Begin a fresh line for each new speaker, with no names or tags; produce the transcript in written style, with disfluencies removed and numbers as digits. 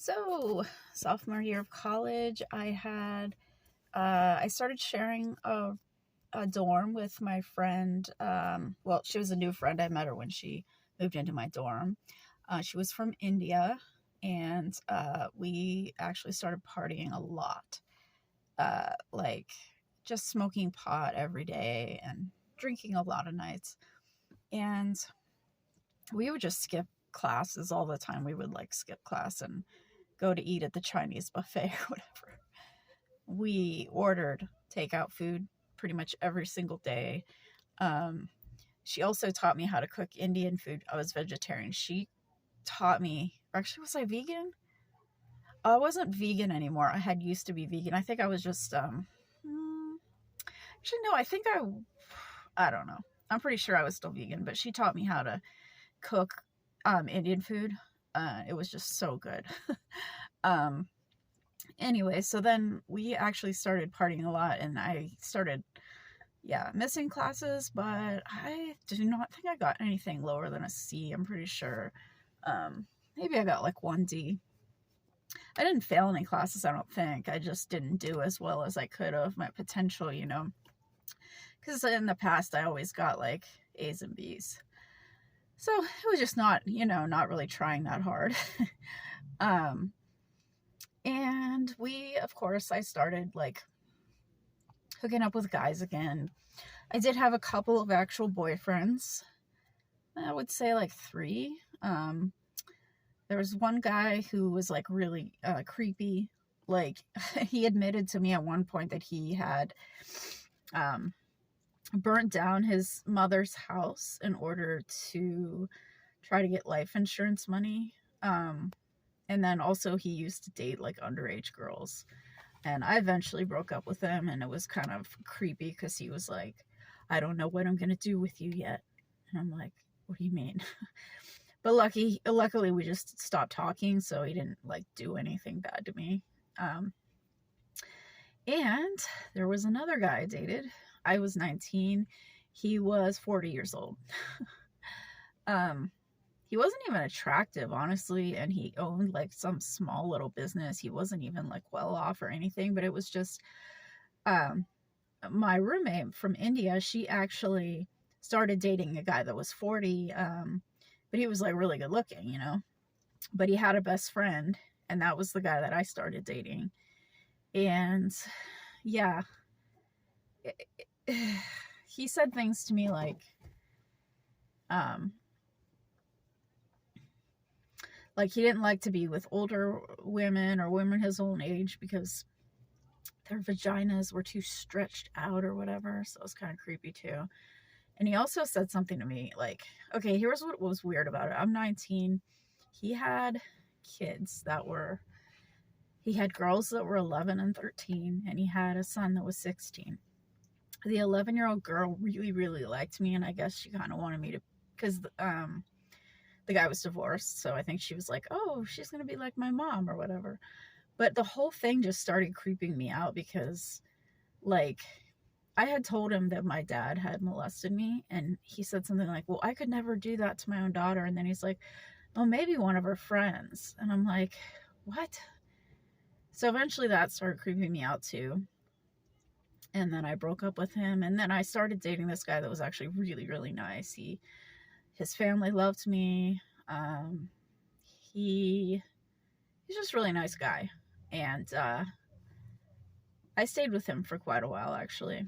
So, sophomore year of college, I started sharing a dorm with my friend. Well, she was a new friend. I met her when she moved into my dorm. She was from India, and we actually started partying a lot. Like, just smoking pot every day and drinking a lot of nights. And we would just skip classes all the time. We would like skip class and go to eat at the Chinese buffet or whatever. We ordered takeout food pretty much every single day. Um, she also taught me how to cook Indian food. I was vegetarian. She taught me, actually, was I vegan? I wasn't vegan anymore. I had used to be vegan. I think I was just, actually, no, I don't know. I'm pretty sure I was still vegan, but she taught me how to cook Indian food. It was just so good. um, anyway, so then we actually started partying a lot, and I started, missing classes, but I do not think I got anything lower than a C. I'm pretty sure. Maybe I got like 1D. I didn't fail any classes, I don't think. I just didn't do as well as I could have. My potential, because in the past I always got like A's and B's. So it was just not really trying that hard. And of course, I started like hooking up with guys again. I did have a couple of actual boyfriends. I would say like 3. There was one guy who was like really creepy. Like he admitted to me at one point that he had burnt down his mother's house in order to try to get life insurance money. And then also he used to date like underage girls. And I eventually broke up with him, and it was kind of creepy because he was like, I don't know what I'm going to do with you yet. And I'm like, what do you mean? But luckily we just stopped talking, so he didn't like do anything bad to me. And there was another guy I dated. I was 19. He was 40 years old. He wasn't even attractive, honestly, and he owned like some small little business. He wasn't even like well off or anything, but it was just my roommate from India. She actually started dating a guy that was 40, but he was like really good looking, but he had a best friend, and that was the guy that I started dating. And yeah, he said things to me like he didn't like to be with older women or women his own age because their vaginas were too stretched out or whatever. So it was kind of creepy too. And he also said something to me like, okay, here's what was weird about it. I'm 19. He had he had girls that were 11 and 13, and he had a son that was 16. The 11-year-old girl really, really liked me, and I guess she kind of wanted me to, because the guy was divorced, so I think she was like, oh, she's going to be like my mom or whatever. But the whole thing just started creeping me out because, like, I had told him that my dad had molested me, and he said something like, well, I could never do that to my own daughter. And then he's like, well, maybe one of her friends. And I'm like, what? So eventually that started creeping me out too. And then I broke up with him, and then I started dating this guy that was actually really, really nice. His family loved me. He's just a really nice guy. And I stayed with him for quite a while, actually.